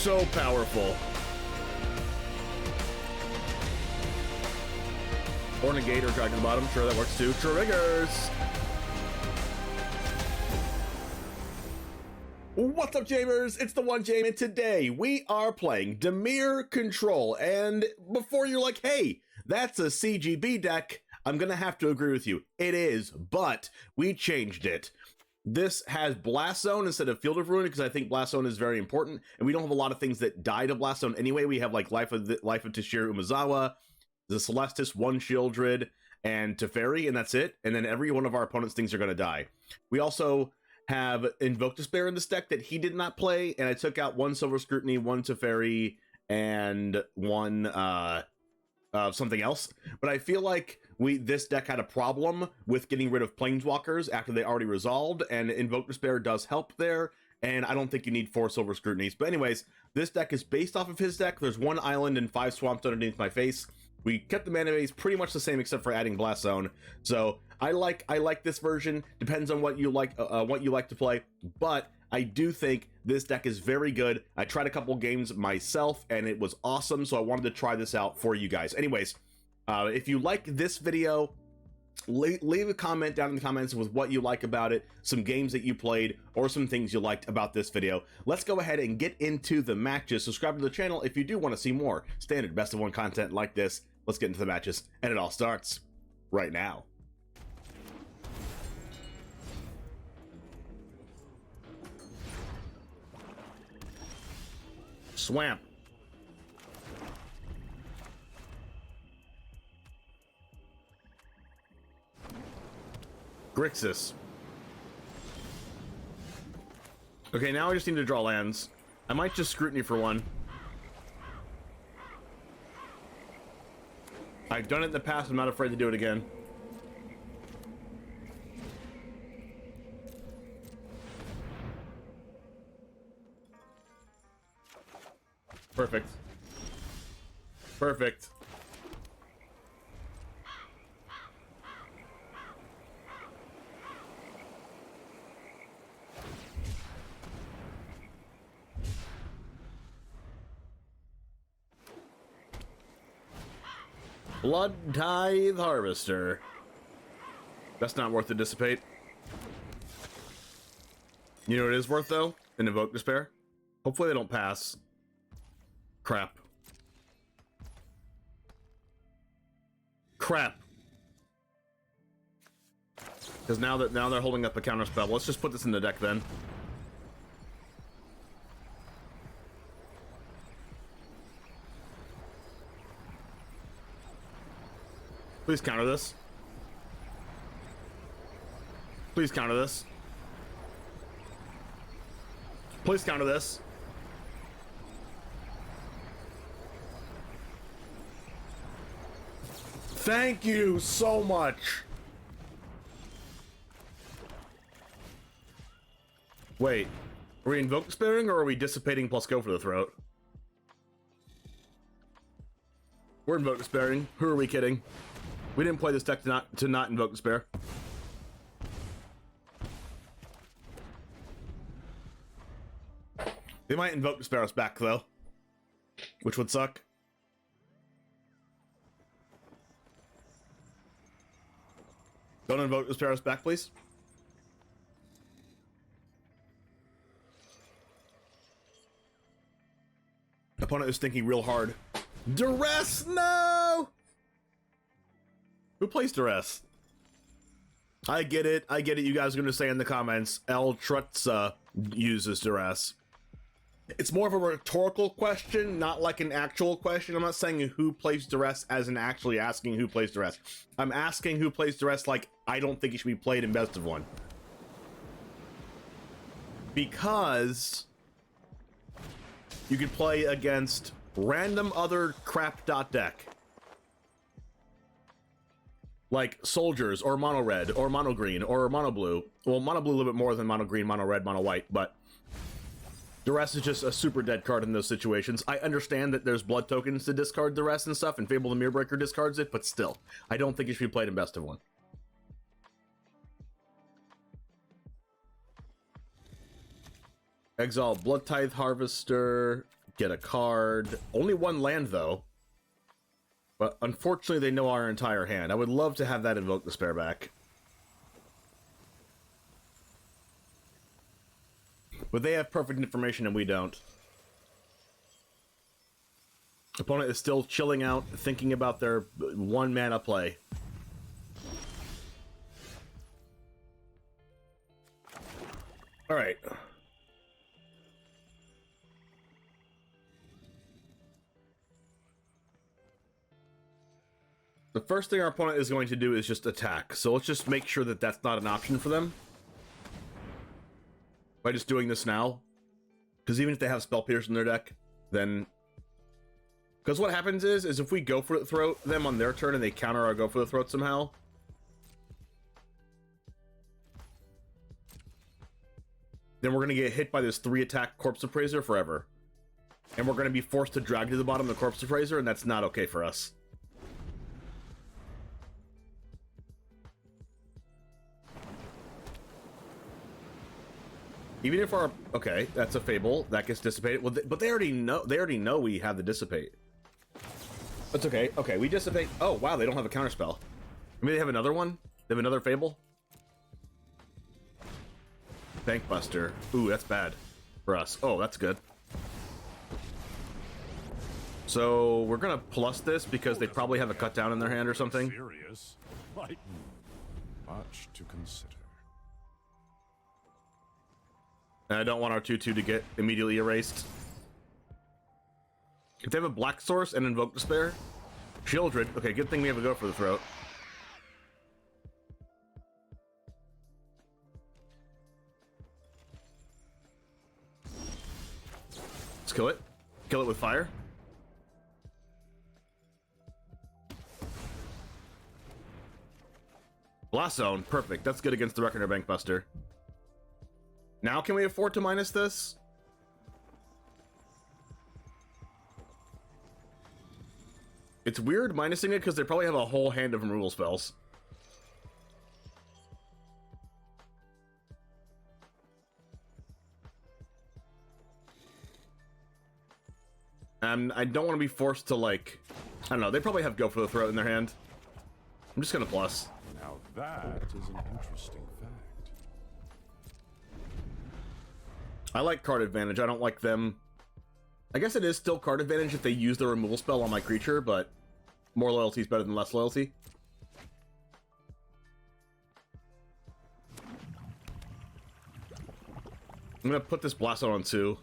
so powerful. Or Negate or drag to the bottom. Sure, that works too. Triggers! What's up, Jamers? It's the one Jam, and today we are playing DIMIR Control. And before you're like, hey, that's a CGB deck, I'm gonna have to agree with you. It is, but we changed it. This has Blast Zone instead of Field of Ruin because I think Blast Zone is very important, and we don't have a lot of things that die to Blast Zone anyway. We have like Life of Toshiro Umezawa, the Celestus, one Sheoldred, and Teferi, and that's it. And then every one of our opponent's things are going to die. We also have Invoke Despair in this deck that he did not play, and I took out one Silver Scrutiny, one Teferi, and one something else. But I feel like this deck had a problem with getting rid of Planeswalkers after they already resolved, and Invoke Despair does help there, and I don't think you need 4 Silver Scrutinies. But anyways, this deck is based off of his deck. There's 1 island and 5 swamps underneath my face. We kept the mana base pretty much the same except for adding Blast Zone. So I like this version. Depends on what you like to play, but I do think this deck is very good. I tried a couple games myself and it was awesome, so I wanted to try this out for you guys. Anyways, if you like this video, leave a comment down in the comments with what you like about it, some games that you played, or some things you liked about this video. Let's go ahead and get into the matches. Subscribe to the channel if you do want to see more standard best of 1 content like this. Let's get into the matches, and it all starts right now. Swamp. Grixis. Okay, now I just need to draw lands. I might just Scrutiny for 1. I've done it in the past, I'm not afraid to do it again. Perfect. Perfect. Blood Tithe Harvester. That's not worth the Dissipate. You know what it is worth, though? An Invoke Despair. Hopefully they don't pass. Crap. Crap. Because now they're holding up a counter spell. Let's just put this in the deck then. Please counter this. Please counter this. Please counter this. Thank you so much. Wait, are we Invoke Despairing or are we Dissipating plus go for the throat? We're Invoke Despairing. Who are we kidding? We didn't play this deck to not Invoke Despair. They might Invoke Despair us back, though. Which would suck. Don't Invoke Despair us back, please. Opponent is thinking real hard. Duress, no! Who plays Duress? I get it. I get it. You guys are going to say in the comments, El Trutza uses Duress. It's more of a rhetorical question, not like an actual question. I'm not saying who plays Duress as in actually asking who plays Duress. I'm asking who plays Duress like I don't think it should be played in best of 1. Because you could play against random other crap dot deck. Like soldiers or mono red or mono green or mono blue. Well, mono blue a little bit more than mono green, mono red, mono white, but Duress is just a super dead card in those situations. I understand that there's blood tokens to discard Duress and stuff, and Fable the Mirror Breaker discards it, but still, I don't think it should be played in best of 1. Exile Blood Tithe Harvester get a card. Only one land, though. But unfortunately, they know our entire hand. I would love to have that Invoke Despair back. But they have perfect information and we don't. Opponent is still chilling out, thinking about their 1 mana play. Alright. The first thing our opponent is going to do is just attack. So let's just make sure that that's not an option for them. By just doing this now. Because even if they have Spell Pierce in their deck, then... Because what happens is if we go for the throat them on their turn and they counter our go for the throat somehow, then we're going to get hit by this 3-attack Corpse Appraiser forever. And we're going to be forced to drag to the bottom the Corpse Appraiser, and that's not okay for us. Even if our... Okay, that's a Fable. That gets dissipated. Well, but they already know we have the Dissipate. That's okay. Okay, we Dissipate. Oh, wow, they don't have a counterspell. Maybe they have another one? They have another Fable? Bankbuster. Ooh, that's bad for us. Oh, that's good. So we're gonna plus this because they probably have a cut down in their hand or something. Serious? Much to consider. And I don't want our 2/2 to get immediately erased. If they have a Black Source and Invoke Despair, Sheoldred. Okay, good thing we have a go for the throat. Let's kill it. Kill it with fire. Blast Zone, perfect. That's good against the Reckoner Bankbuster. Now can we afford to minus this? It's weird minusing it because they probably have a whole hand of removal spells. And I don't want to be forced to, like... I don't know, they probably have Go for the Throat in their hand. I'm just gonna plus. Now that is an interesting fact. I like card advantage. I don't like them... I guess it is still card advantage if they use the removal spell on my creature, but more loyalty is better than less loyalty. I'm gonna put this Blast on 2.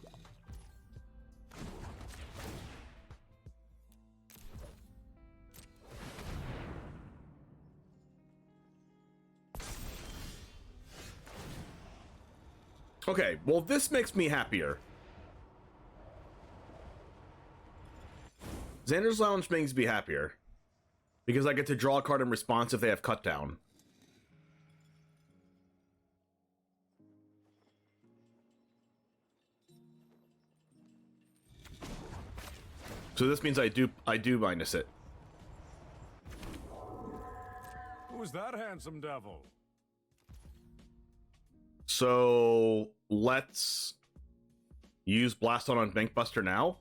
Okay, well this makes me happier. Xander's Lounge makes me happier. Because I get to draw a card in response if they have cut down. So this means I do minus it. Who's that handsome devil? So let's use Blast on Bankbuster now.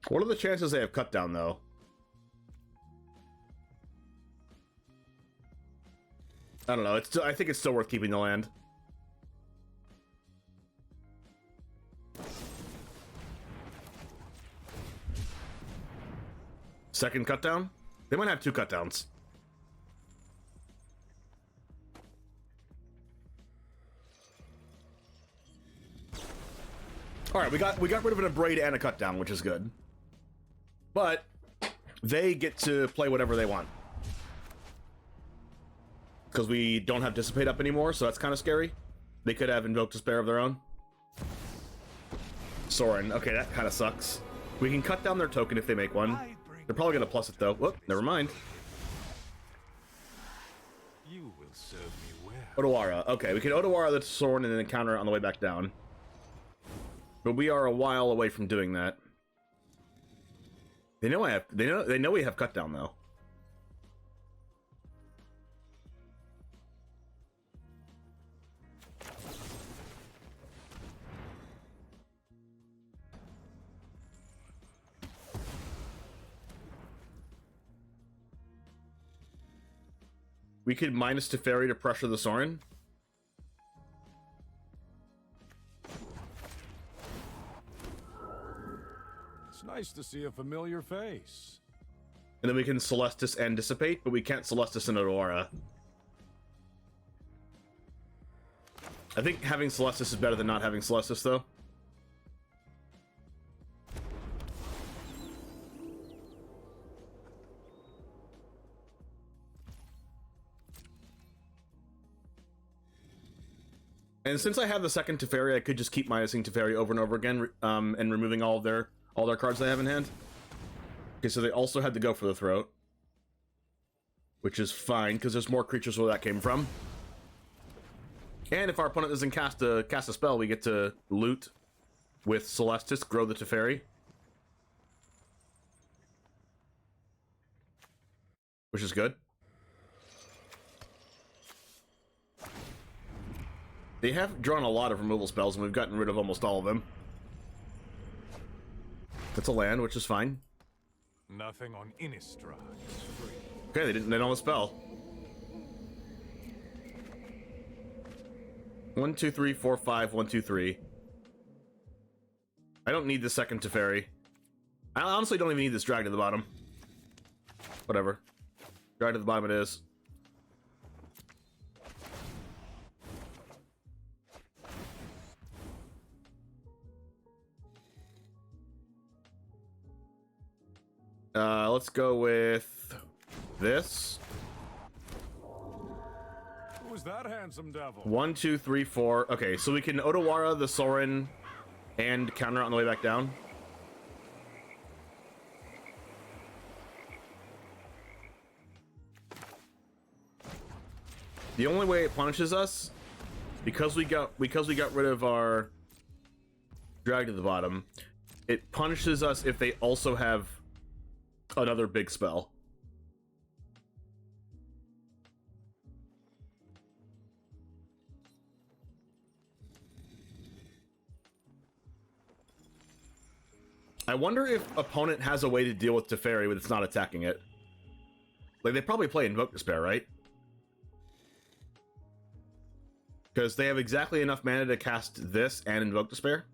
What are the chances they have cut down, though? I don't know. It's still, I think it's still worth keeping the land. Second cut down? They might have 2 cut downs. All right, we got rid of an Abrade and a cut down, which is good. But they get to play whatever they want. Because we don't have Dissipate up anymore, so that's kind of scary. They could have Invoke Despair of their own. Soaring. Okay, that kind of sucks. We can cut down their token if they make one. They're probably going to plus it, though. Whoop, never mind. You will serve me well. Otawara. Okay, we can Otawara the Soaring and then counter it on the way back down. But we are a while away from doing that. They know I have. They know we have cut down though. We could minus Teferi to pressure the Soaring. It's nice to see a familiar face. And then we can Celestus and Dissipate, but we can't Celestus and Otawara. I think having Celestus is better than not having Celestus, though. And since I have the second Teferi, I could just keep minusing Teferi over and over again, and removing all their cards they have in hand. Okay, so they also had to go for the throat, which is fine because there's more creatures where that came from. And if our opponent doesn't cast a spell, we get to loot with Celestus, grow the Teferi, which is good. They have drawn a lot of removal spells, and we've gotten rid of almost all of them. That's a land, which is fine. Nothing on Innistrad is free. Okay, they don't have a spell. 1, 2, 3, 4, 5, 1, 2, 3. I don't need the second Teferi. I honestly don't even need this drag to the bottom. Whatever. Drag to the bottom it is. Let's go with this. Who's that handsome devil? 1, 2, 3, 4. Okay, so we can Otawara the Soaring and counter on the way back down. The only way it punishes us, because we got rid of our drag to the bottom, it punishes us if they also have another big spell. I wonder if opponent has a way to deal with Teferi when it's not attacking it. Like, they probably play Invoke Despair, right? Because they have exactly enough mana to cast this and Invoke Despair.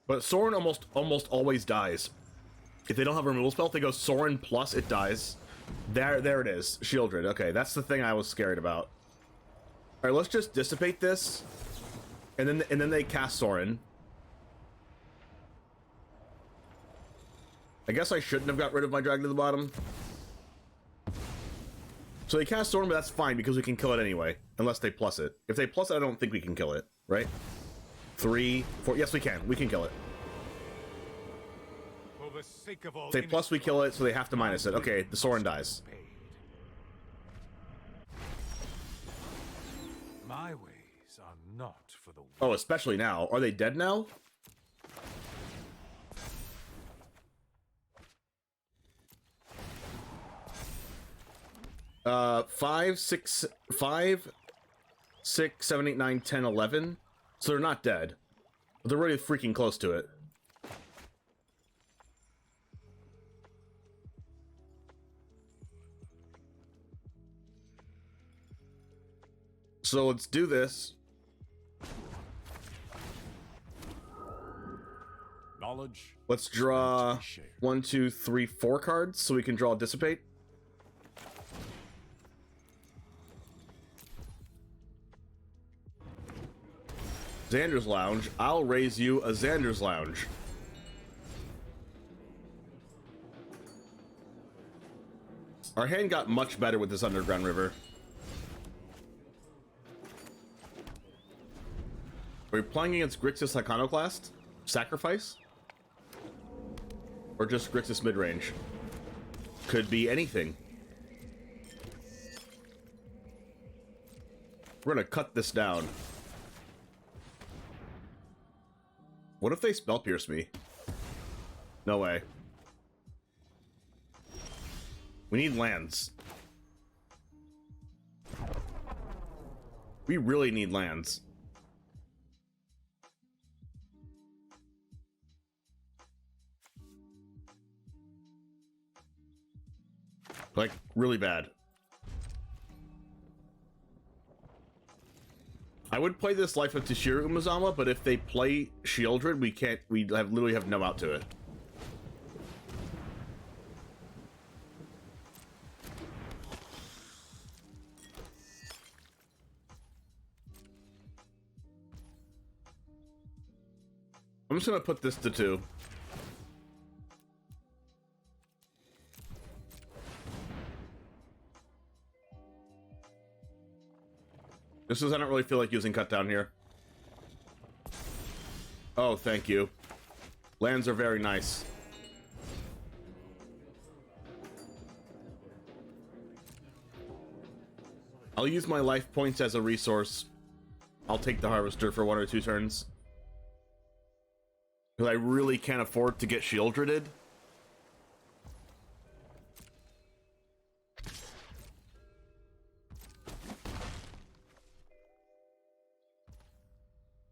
But Soaring almost always dies. If they don't have a removal spell, if they go Soaring plus, it dies. There it is. Sheoldred. Okay, that's the thing I was scared about. All right, let's just dissipate this, and then they cast Soaring. I guess I shouldn't have got rid of my drag to the bottom. So they cast Soaring, but that's fine because we can kill it anyway, unless they plus it. If they plus it, I don't think we can kill it, right? 3, 4. Yes, we can. We can kill it. If they plus, we kill it, so they have to minus it. Okay, the Soaring dies. My ways are not for the weak. Oh, especially now. Are they dead now? Five, 6, 7, 8, 9, 10, 11. So they're not dead. But they're really freaking close to it. So let's do this. Knowledge. Let's draw 1, 2, 3, 4 cards so we can draw Dissipate. Xander's Lounge. I'll raise you a Xander's Lounge. Our hand got much better with this Underground River. Are we playing against Grixis Iconoclast? Sacrifice? Or just Grixis midrange? Could be anything. We're gonna cut this down. What if they spell pierce me? No way. We need lands. We really need lands. Like, really bad. I would play this Life of Toshiro Umezawa, but if they play Sheoldred, we literally have no out to it. I'm just gonna put this to 2. Just because I don't really feel like using cut down here. Oh, thank you. Lands are very nice. I'll use my life points as a resource. I'll take the Harvester for 1 or 2 turns. Because I really can't afford to get Sheoldreded.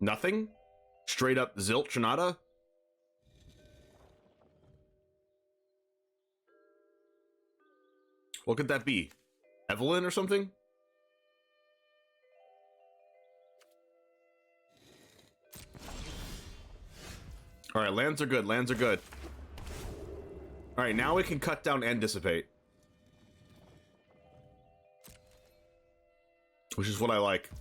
Nothing? Straight up zilch nada? What could that be? Evelyn or something? Alright, lands are good, lands are good. Alright, now we can cut down and dissipate. Which is what I like.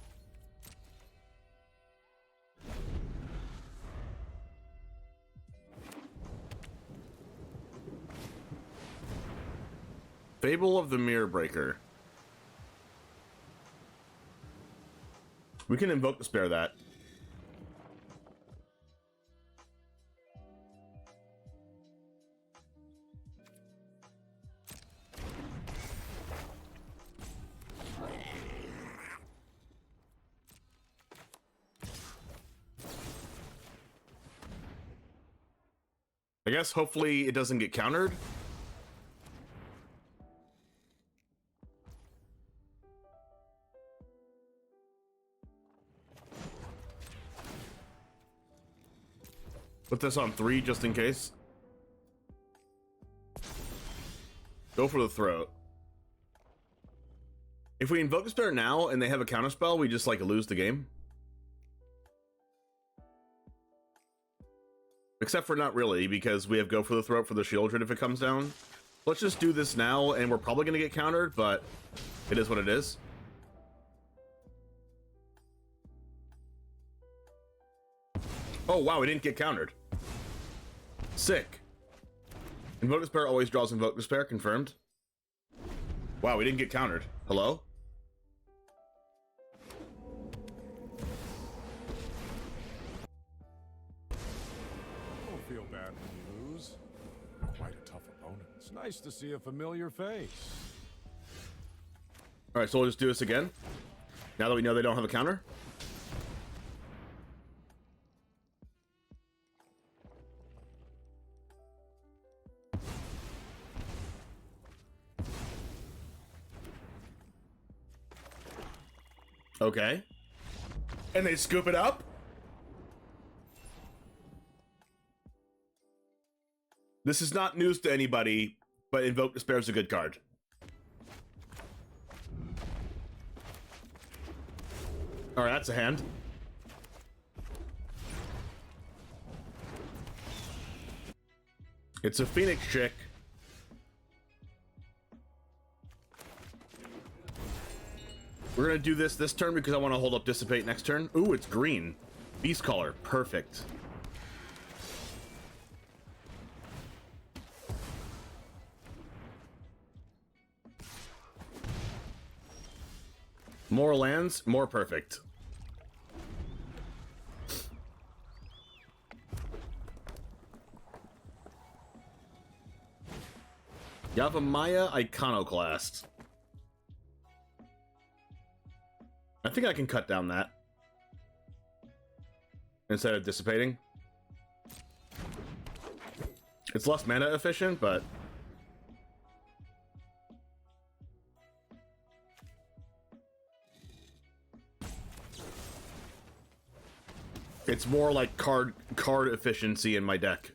Fable of the Mirror Breaker. We can Invoke Despair that. I guess hopefully it doesn't get countered. Put this on 3 just in case. Go for the throat. If we Invoke Despair now and they have a counterspell, we just like lose the game. Except for not really, because we have Go for the Throat for the Sheoldred if it comes down. Let's just do this now, and we're probably going to get countered, but it is what it is. Oh wow, we didn't get countered. Sick. Invoke Despair always draws Invoke Despair, confirmed. Wow, we didn't get countered. Hello? Don't feel bad when you lose. Quite a tough opponent. It's nice to see a familiar face. Alright, so we'll just do this again. Now that we know they don't have a counter. Okay. And they scoop it up? This is not news to anybody, but Invoke Despair is a good card. Alright, that's a hand. It's a Phoenix chick. We're gonna do this turn because I want to hold up Dissipate next turn. Ooh, it's green. Beast Caller, perfect. More lands, more perfect. Yavimaya Iconoclast. I think I can cut down that instead of dissipating. It's less mana efficient, but it's more like card efficiency in my deck.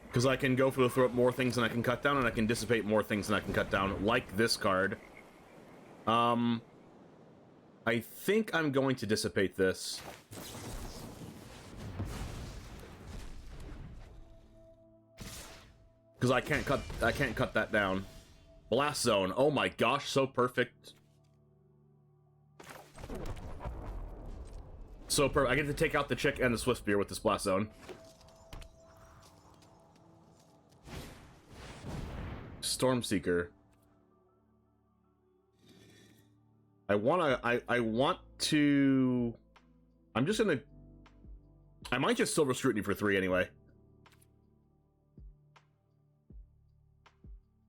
Because I can go for the throat more things than I can cut down, and I can dissipate more things than I can cut down, like this card. I think I'm going to dissipate this. Because I can't cut that down. Blast Zone. Oh my gosh, so perfect. So perfect. I get to take out the Chick and the Swift Spear with this Blast Zone. Stormseeker. I want to... I'm just gonna... I might just Silver Scrutiny for 3 anyway.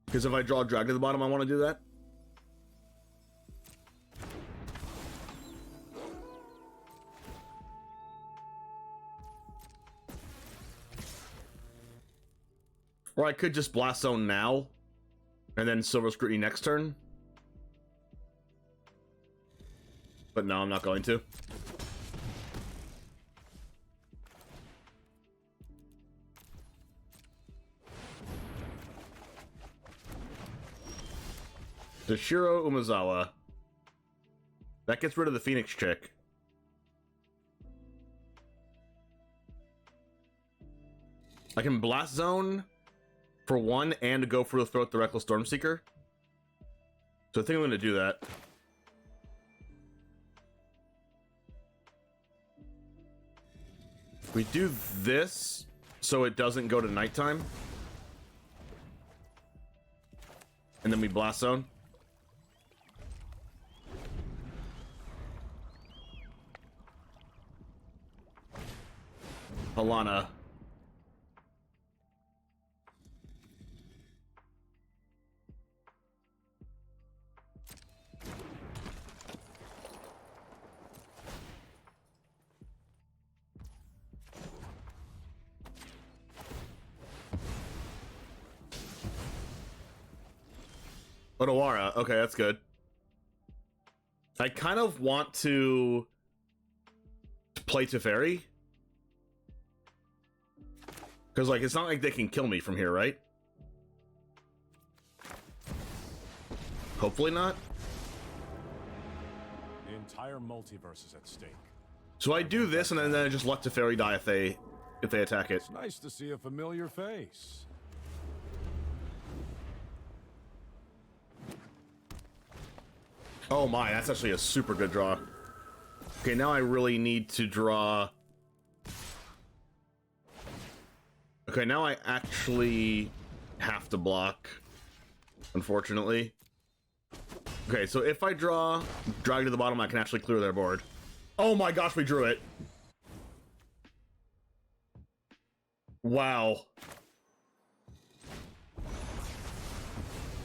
Because if I draw a drag to the bottom, I want to do that. Or I could just Blast Zone now, and then Silver Scrutiny next turn. But no, I'm not going to. Toshiro Umezawa. That gets rid of the Phoenix Chick. I can Blast Zone for 1 and go for the throat the Reckless Stormseeker. So I think I'm going to do that. We do this so it doesn't go to nighttime. And then we Blast Zone. Alana. Otawara. Okay, that's good. I kind of want to play Teferi. Because, like, it's not like they can kill me from here, right? Hopefully not. The entire multiverse is at stake. So I do this, and then I just let Teferi die if they attack it. It's nice to see a familiar face. Oh my, that's actually a super good draw. Okay, now I really need to draw... Okay, now I actually have to block, unfortunately. Okay, so if I draw drag to the bottom, I can actually clear their board. Oh my gosh, we drew it. Wow.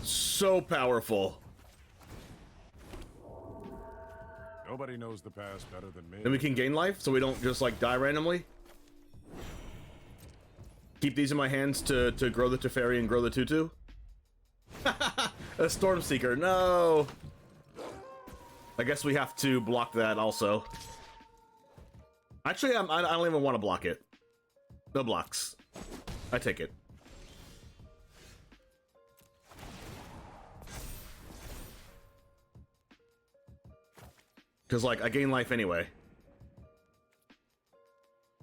So powerful. Nobody knows the past better than me. Then we can gain life, so we don't just, like, die randomly. Keep these in my hands to grow the Teferi and grow the Tutu. A Stormseeker, no! I guess we have to block that also. Actually, I don't even want to block it. No blocks. I take it. Because, like, I gain life anyway.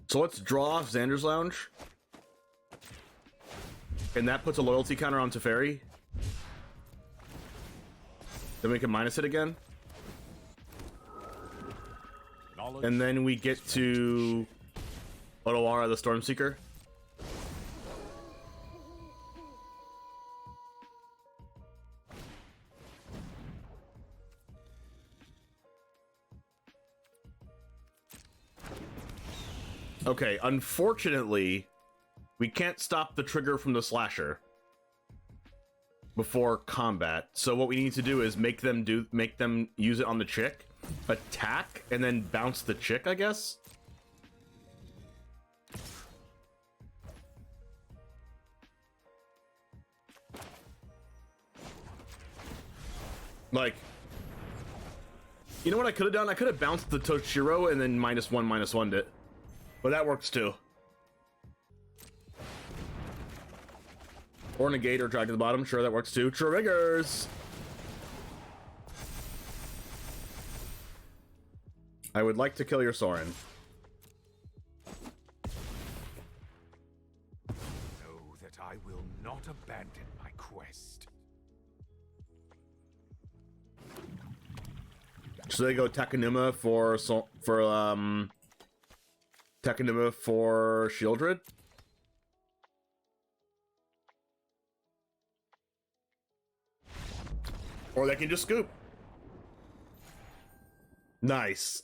So let's draw Xander's Lounge. And that puts a loyalty counter on Teferi. Then we can minus it again. And then we get to Otawara the Stormseeker. Okay, unfortunately, we can't stop the trigger from the Slasher. before combat. So what we need to do is make them use it on the chick, attack, and then bounce the chick, I guess. Like, you know what I could have done? I could have bounced the Toshiro and then -1/-1'd it. But that works too. Or negate or drag to the bottom. Sure, that works too. Triggers! I would like to kill your Soaring. Know that I will not abandon my quest. So they go Takenuma for Takenuma for Sheoldred. Or they can just scoop. Nice.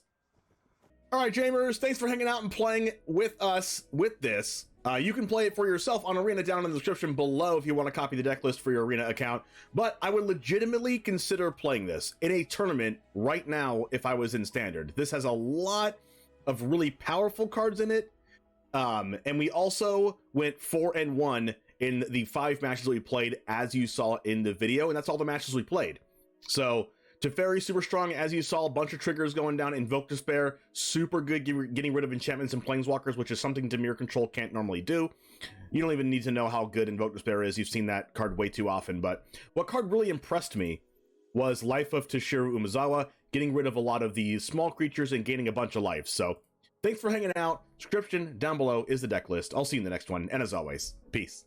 All right, Jamers, thanks for hanging out and playing with us with this. You can play it for yourself on Arena down in the description below if you want to copy the deck list for your Arena account. But I would legitimately consider playing this in a tournament right now if I was in Standard. This has a lot of really powerful cards in it. And we also went 4-1 in the 5 matches we played, as you saw in the video, and that's all the matches we played. So Teferi's super strong, as you saw, a bunch of triggers going down. Invoke Despair, super good getting rid of enchantments and planeswalkers, which is something DIMIR control can't normally do. You don't even need to know how good Invoke Despair is. You've seen that card way too often. But what card really impressed me was Life of Toshiro Umezawa, getting rid of a lot of these small creatures and gaining a bunch of life. So thanks for hanging out. Description down below is the deck list. I'll see you in the next one. And as always, peace.